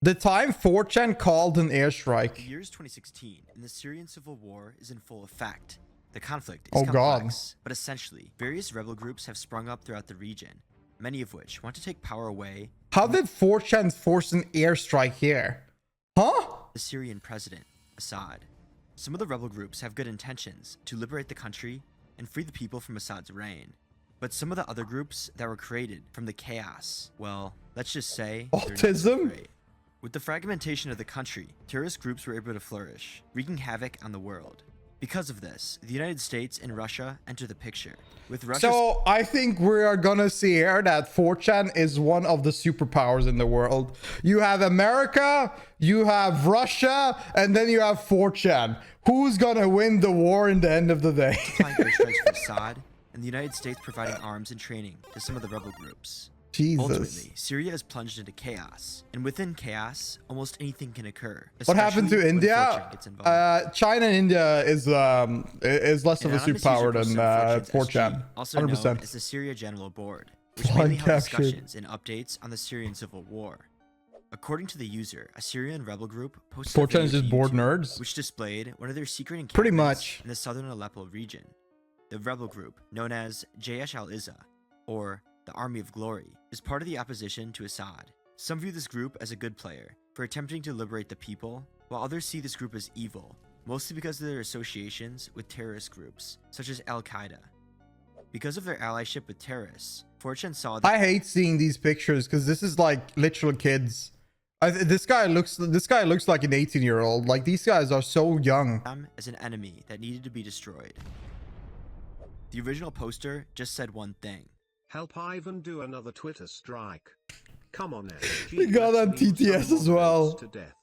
The time 4chan called an airstrike. The year is 2016, and the Syrian civil war is in full effect. The conflict is Oh, complex, but essentially, various rebel groups have sprung up throughout the region, many of which want to take power away. How did 4chan force an airstrike here? Huh? The Syrian president, Assad. Some of the rebel groups have good intentions to liberate the country and free the people from Assad's reign. But some of the other groups that were created from the chaos, well, let's just say they're not so Autism? great. With the fragmentation of the country, terrorist groups were able to flourish, wreaking havoc on the world. Because of this, the United States and Russia enter the picture. With Russia, So I think we are gonna see here that 4chan is one of the superpowers in the world. You have America, you have Russia, and then you have 4chan. Who's gonna win the war in the end of the day? supplying airstrikes for Assad, and the United States providing arms and training to some of the rebel groups. Jesus. Ultimately, Syria is plunged into chaos, and within chaos, almost anything can occur. What happened to especially when India? fortune gets involved. China and India is less of a Anonymous superpower user than posted on 4chan. SG, also known 100%. as the Syria General Board, which Blind mainly held captured. discussions and updates on the Syrian civil war. According to the user, a Syrian rebel group posted a 4chan is video just to bored YouTube, nerds. which displayed one of their secret encampments Pretty much. in the southern Aleppo region. The rebel group, known as Jaysh al-Izza, or the Army of Glory, is part of the opposition to Assad. Some view this group as a good player for attempting to liberate the people, while others see this group as evil, mostly because of their associations with terrorist groups, such as Al-Qaeda. Because of their allyship with terrorists, 4chan saw that I hate seeing these pictures because this is like literal kids. This guy looks like an 18-year-old. Like, these guys are so young. them as an enemy that needed to be destroyed. The original poster just said one thing. Help Ivan do another Twitter strike. Come on, SG. We got on let's beat TTS as someone well. else to death.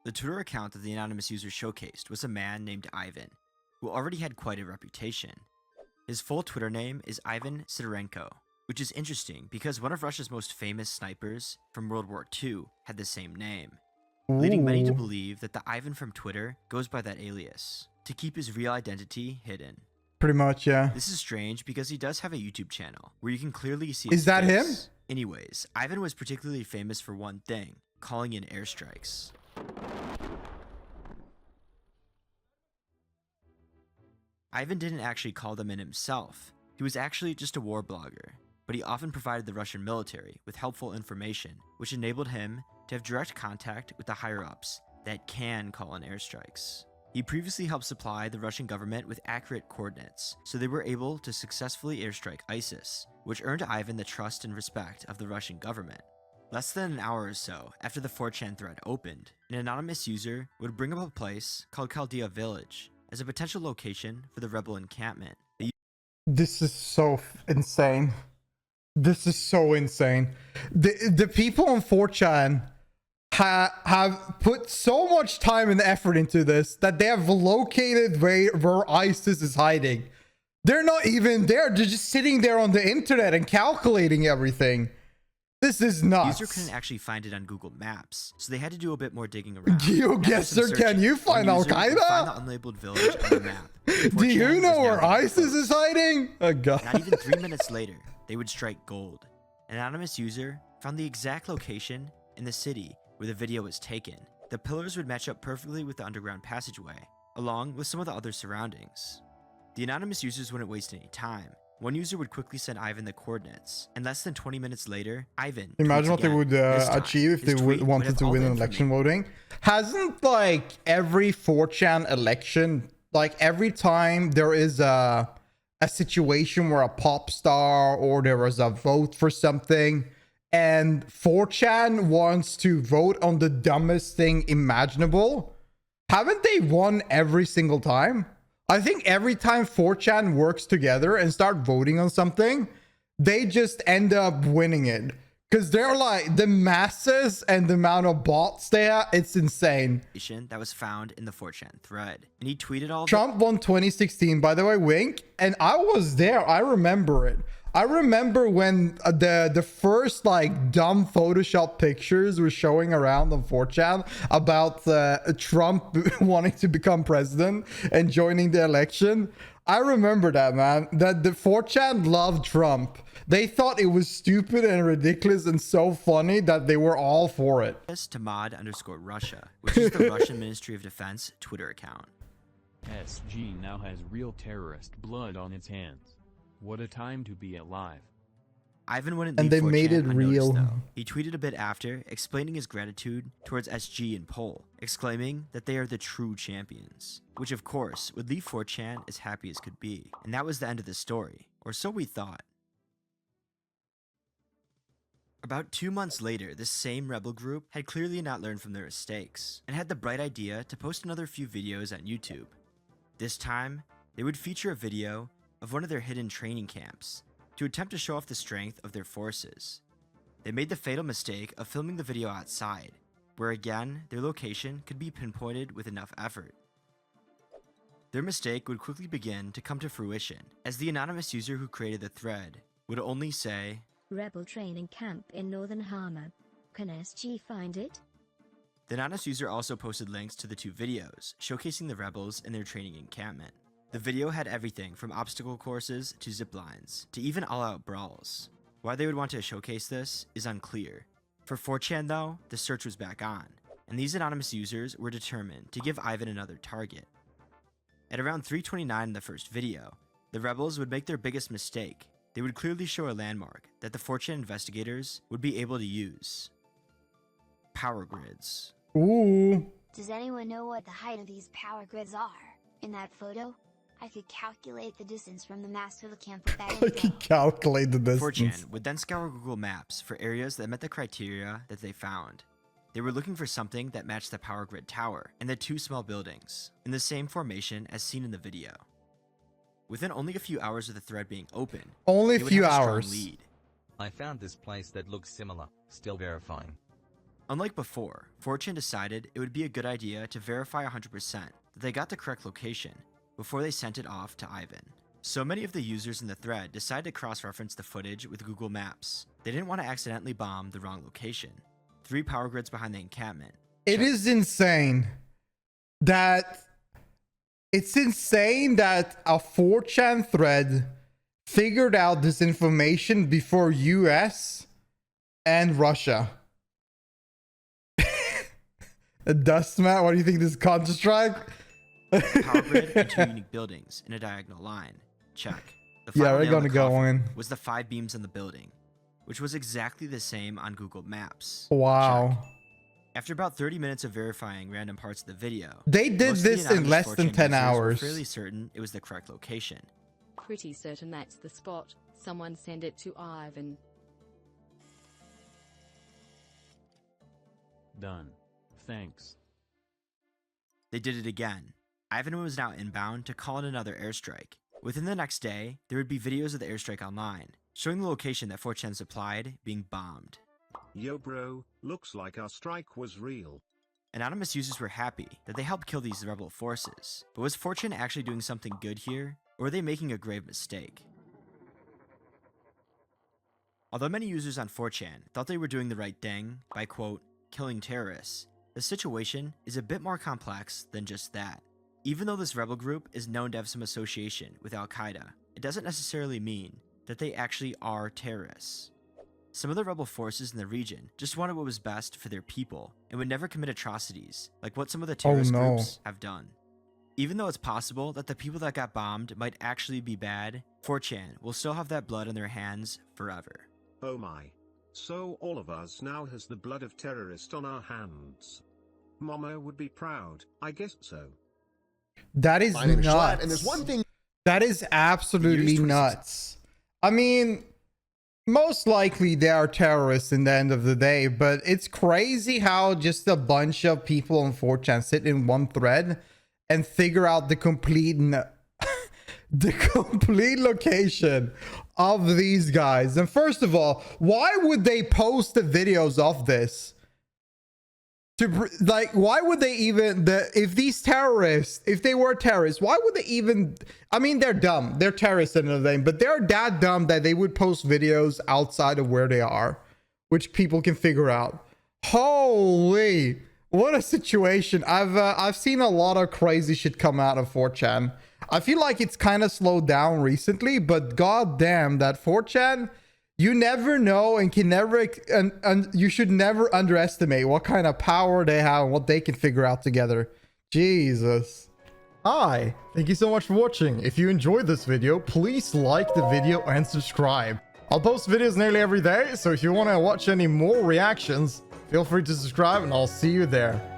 The Twitter account that the anonymous user showcased was a man named Ivan, who already had quite a reputation. His full Twitter name is Ivan Sidorenko, which is interesting because one of Russia's most famous snipers from World War II had the same name, leading many to Ooh. believe that the Ivan from Twitter goes by that alias, to keep his real identity hidden. Pretty much, yeah. This is strange because he does have a YouTube channel where you can clearly see Is his that him? face. Anyways, Ivan was particularly famous for one thing, calling in airstrikes. Ivan didn't actually call them in himself. He was actually just a war blogger, but he often provided the Russian military with helpful information, which enabled him to have direct contact with the higher-ups that can call in airstrikes. He previously helped supply the Russian government with accurate coordinates, so they were able to successfully airstrike ISIS, which earned Ivan the trust and respect of the Russian government. Less than an hour or so after the 4chan thread opened, an anonymous user would bring up a place called Chaldea Village as a potential location for the rebel encampment. This is so insane. This is so insane. The people on 4chan have put so much time and effort into this that they have located where ISIS is hiding. They're not even there. They're just sitting there on the internet and calculating everything. This is The nuts. user couldn't actually find it on Google Maps, so they had to do a bit more digging around. GeoGuessr, can you find Al-Qaeda? Find the Al-Qaeda? unlabeled village on the map. Do you 4chan know was where now ISIS is hiding? Oh god. Not even 3 minutes later, they would strike gold. An anonymous user found the exact location in the city where the video was taken. The pillars would match up perfectly with the underground passageway, along with some of the other surroundings. The anonymous users wouldn't waste any time. One user would quickly send Ivan the coordinates, and less than 20 minutes later, Ivan Imagine tweets what they again. would This time, achieve if his they tweet would wanted have to all win the an election information. voting. Hasn't like every 4chan election, like every time there is a situation where a pop star or there was a vote for something and 4chan wants to vote on the dumbest thing imaginable, haven't they won every single time? I think every time 4chan works together and start voting on something, they just end up winning it. Because they're like, the masses and the amount of bots they have, it's insane. That was found in the 4chan thread, and he tweeted all Trump won 2016, by the way, wink. And I was there. I remember it. I remember when the first like dumb Photoshop pictures were showing around on 4chan about Trump wanting to become president and joining the election. I remember that, man. That the 4chan loved Trump. They thought it was stupid and ridiculous and so funny that they were all for it. To mod_Russia, which is the Russian Ministry of Defense Twitter account. SG now has real terrorist blood on its hands. What a time to be alive. Ivan wouldn't And leave they made 4chan it unnoticed, real. though. He tweeted a bit after, explaining his gratitude towards SG and Pole, exclaiming that they are the true champions, which of course would leave 4chan as happy as could be. And that was the end of the story, or so we thought. About 2 months later, this same rebel group had clearly not learned from their mistakes, and had the bright idea to post another few videos on YouTube. This time, they would feature a video of one of their hidden training camps to attempt to show off the strength of their forces. They made the fatal mistake of filming the video outside, where again, their location could be pinpointed with enough effort. Their mistake would quickly begin to come to fruition, as the anonymous user who created the thread would only say, Rebel training camp in Northern Hama. Can SG find it? The anonymous user also posted links to the 2 videos, showcasing the rebels in their training encampment. The video had everything from obstacle courses to zip lines, to even all-out brawls. Why they would want to showcase this is unclear. For 4chan though, the search was back on, and these anonymous users were determined to give Ivan another target. At around 3:29 in the first video, the rebels would make their biggest mistake. They would clearly show a landmark that the 4chan investigators would be able to use. Power grids. Ooh. Does anyone know what the height of these power grids are? In that photo, I could calculate the distance from the mast to the camp with that I can info. calculate the distance. 4chan would then scour Google Maps for areas that met the criteria that they found. They were looking for something that matched the power grid tower and the 2 small buildings, in the same formation as seen in the video. Within only a few hours of the thread being open, Only a they would few have a strong hours. lead. I found this place that looks similar, still verifying. Unlike before, 4chan decided it would be a good idea to verify 100% that they got the correct location before they sent it off to Ivan. So many of the users in the thread decided to cross-reference the footage with Google Maps. They didn't want to accidentally bomb the wrong location. 3 power grids behind the encampment. It is insane that it's insane that a 4chan thread figured out this information before US and Russia. Dustmat, what do you think this is, Counter-Strike? Power grid and 2 unique buildings in a diagonal line. Check. The Yeah, final we're nail in gonna the go coffin in. was the 5 beams on the building, which was exactly the same on Google Maps. Wow. Check. After about 30 minutes of verifying random parts of the video, They did most of the this in anonymous less than 4chan 10 users were hours. fairly certain it was the correct location. Pretty certain that's the spot. Someone send it to Ivan. Done. Thanks. They did it again. Ivan was now inbound to call in another airstrike. Within the next day, there would be videos of the airstrike online, showing the location that 4chan supplied being bombed. Yo bro, looks like our strike was real. Anonymous users were happy that they helped kill these rebel forces, but was 4chan actually doing something good here, or were they making a grave mistake? Although many users on 4chan thought they were doing the right thing by, quote, killing terrorists, the situation is a bit more complex than just that. Even though this rebel group is known to have some association with Al-Qaeda, it doesn't necessarily mean that they actually are terrorists. Some of the rebel forces in the region just wanted what was best for their people and would never commit atrocities like what some of the terrorist no. groups have done. Even though it's possible that the people that got bombed might actually be bad, 4chan will still have that blood on their hands forever. Oh my. So all of us now has the blood of terrorist on our hands. Mama would be proud, I guess so. That is My name is Schlatt, nuts. and there's one thing. That is absolutely nuts. I mean, most likely they are terrorists in the end of the day, but it's crazy how just a bunch of people on 4chan sit in one thread and figure out the complete the complete location of these guys. And first of all, why would they post the videos of this like, why would they even, if these terrorists, if they were terrorists, why would they even, I mean, they're dumb, they're terrorists and everything, but they're that dumb that they would post videos outside of where they are, which people can figure out. Holy, what a situation. I've seen a lot of crazy shit come out of 4chan. I feel like it's kind of slowed down recently, but goddamn, that 4chan, you never know and can never, and you should never underestimate what kind of power they have and what they can figure out together. Jesus. Hi, thank you so much for watching. If you enjoyed this video, please like the video and subscribe. I'll post videos nearly every day, so if you want to watch any more reactions, feel free to subscribe and I'll see you there.